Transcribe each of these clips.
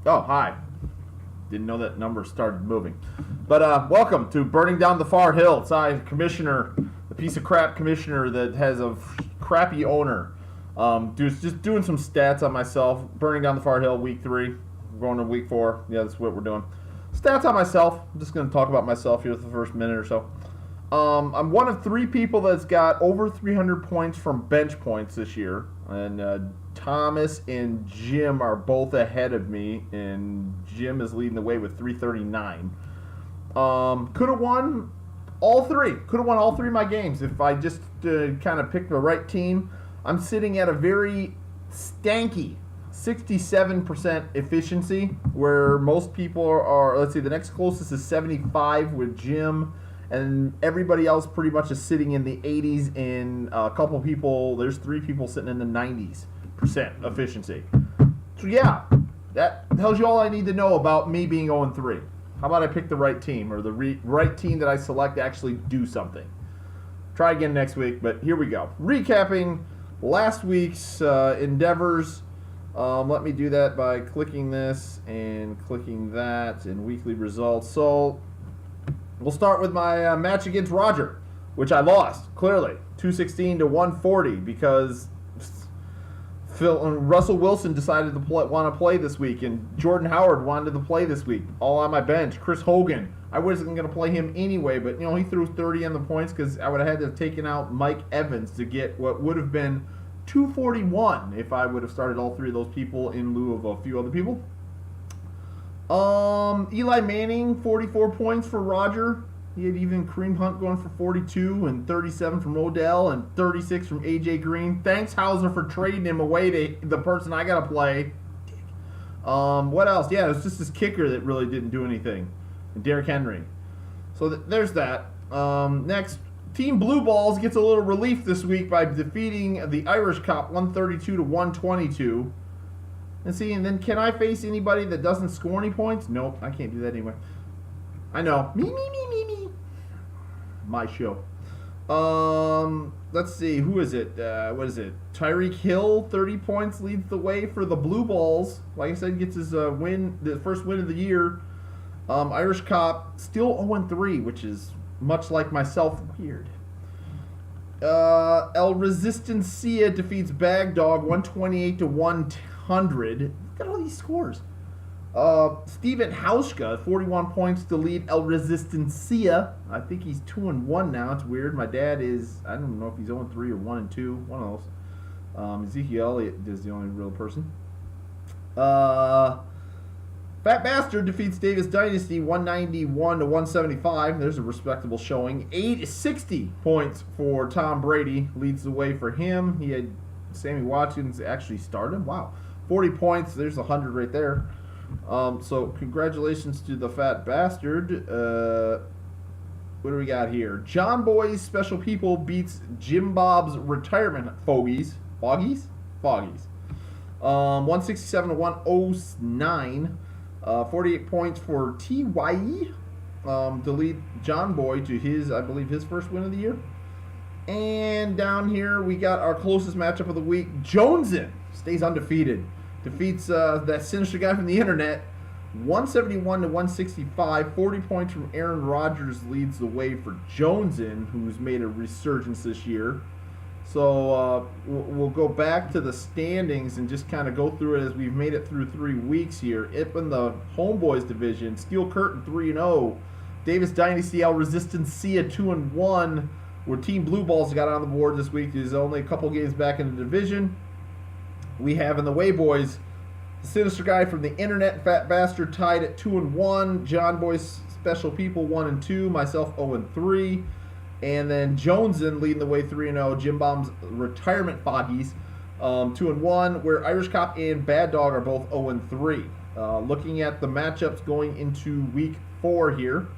Oh, hi. Didn't know that number started moving. But welcome to Burning Down the Far Hill. It's I, Commissioner, the piece of crap commissioner that has a crappy owner. Just doing some stats on myself. Burning Down the Far Hill, week 3. We're going to week 4. Yeah, that's what we're doing. Stats on myself. I'm just going to talk about myself here for the first minute or so. I'm one of 3 people that's got over 300 points from bench points this year. And Thomas and Jim are both ahead of me. And Jim is leading the way with 339. Could have won all 3. Could have won all 3 of my games if I just kind of picked the right team. I'm sitting at a very stanky 67% efficiency, where most people are, let's see, the next closest is 75 with Jim, and everybody else pretty much is sitting in the 80s, and a couple people, there's 3 people sitting in the 90s% efficiency. So yeah, that tells you all I need to know about me being 0-3. How about I pick the right team, or the right team that I select to actually do something? Try again next week, but here we go. Recapping last week's endeavors. Let me do that by clicking this and clicking that and weekly results. So we'll start with my match against Roger, which I lost, clearly. 216 to 140 because Russell Wilson decided to want to play this week, and Jordan Howard wanted to play this week, all on my bench. Chris Hogan, I wasn't going to play him anyway, but he threw 30 on the points because I would have had to have taken out Mike Evans to get what would have been 241 if I would have started all 3 of those people in lieu of a few other people. Eli Manning, 44 points for Roger. He had even Kareem Hunt going for 42 and 37 from Odell and 36 from AJ Green. Thanks, Hauser, for trading him away to the person I got to play. What else? Yeah, it was just this kicker that really didn't do anything. And Derrick Henry. So there's that. Next, Team Blue Balls gets a little relief this week by defeating the Irish Cop 132 to 122. And then can I face anybody that doesn't score any points? Nope, I can't do that anyway. I know. Me. My show. Let's see. Who is it? What is it? Tyreek Hill, 30 points, leads the way for the Blue Balls. Like I said, gets his win, the first win of the year. Irish Cop still 0-3, which is much like myself, weird. El Resistencia defeats Bag Dog 128 to 100. Look at all these scores. Steven Hauschka, 41 points to lead El Resistencia. I think he's 2-1 now. It's weird. My dad is, I don't know if he's 0-3 or 1-2. One of those. Ezekiel Elliott is the only real person. Fat Bastard defeats Davis Dynasty 191 to 175. There's a respectable showing. 60 points for Tom Brady. Leads the way for him. He had Sammy Watkins actually start him. Wow. 40 points. There's 100 right there. So congratulations to the Fat Bastard. What do we got here? John Boy's Special People beats Jim Bob's Retirement Foggies. 167 to 109. 48 points for T.Y. To lead John Boy to his, I believe, his first win of the year. And down here, we got our closest matchup of the week. Jonesin stays undefeated. Defeats that sinister guy from the internet. 171 to 165. 40 points from Aaron Rodgers leads the way for Jonesin, who's made a resurgence this year. So we'll go back to the standings and just kind of go through it as we've made it through 3 weeks here. Up in the Homeboys division, Steel Curtain 3-0, Davis Dynasty El Resistencia 2-1. Where Team Blue Balls got on the board this week. There's only a couple games back in the division. We have in the Way Boys, the sinister guy from the internet, Fat Bastard, tied at 2-1. John Boy's Special People 1-2. Myself 0-3. And then Jonesin leading the way 3-0. Jim Bomb's Retirement Foggies 2-1. Where Irish Cop and Bad Dog are both 0-3. Looking at the matchups going into week 4 here.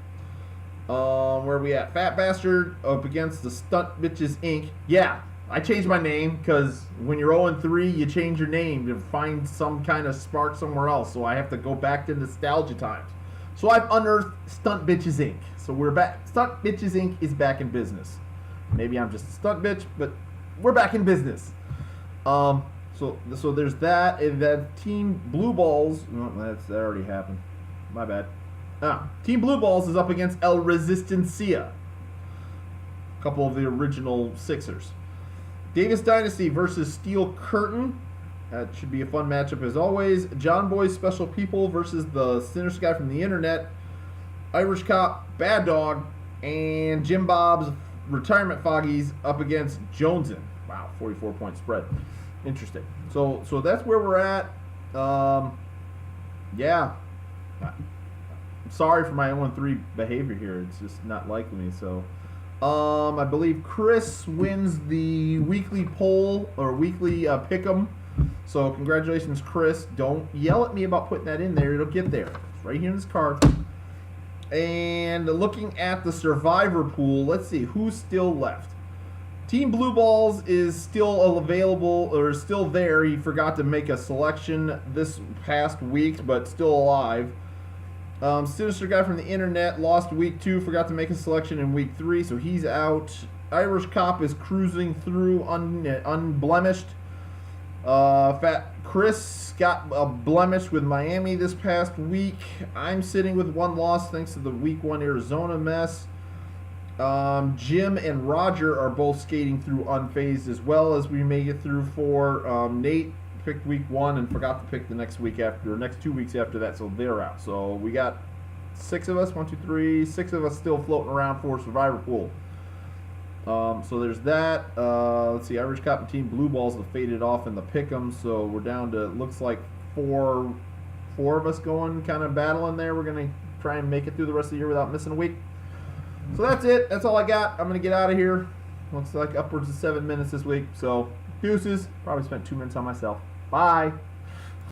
Where are we at? Fat Bastard up against the Stunt Bitches Inc. Yeah, I changed my name because when you're 0-3, you change your name to find some kind of spark somewhere else. So I have to go back to nostalgia times. So I've unearthed Stunt Bitches Inc. So we're back. Stunt Bitches Inc. is back in business. Maybe I'm just a stunt bitch, but we're back in business. So there's that, and then Team Blue Balls. No, that already happened. My bad. Team Blue Balls is up against El Resistencia. A couple of the original Sixers. Davis Dynasty versus Steel Curtain. That should be a fun matchup as always. John Boy's Special People versus the Sinister Guy from the Internet. Irish Cop, Bad Dog, and Jim Bob's Retirement Foggies up against Jonesin. Wow, 44-point spread. Interesting. So that's where we're at. Yeah. I'm sorry for my 0-3 behavior here. It's just not liking me. So, I believe Chris wins the weekly poll or weekly pick'em. So congratulations, Chris. Don't yell at me about putting that in there. It'll get there. It's right here in this card. And looking at the survivor pool, let's see who's still left. Team Blue Balls is still available, or still there. He forgot to make a selection this past week, but still alive. Sinister Guy from the Internet lost week 2, forgot to make a selection in week 3, so he's out. Irish Cop is cruising through unblemished. Fat Chris got a blemish with Miami this past week. I'm sitting with 1 loss thanks to the week 1 Arizona mess. Jim and Roger are both skating through unfazed as well as we make it through 4. Nate picked week 1 and forgot to pick the next 2 weeks after that, so they're out. So we got 6 of us, 6 of us still floating around for Survivor Pool. So there's that. Let's see, Irish Cop and Team Blue Balls have faded off in the pick'em, so we're down to, looks like four of us going, kind of battling there. We're going to try and make it through the rest of the year without missing a week. So that's it. That's all I got. I'm going to get out of here. Looks like upwards of 7 minutes this week. So deuces. Probably spent 2 minutes on myself. Bye.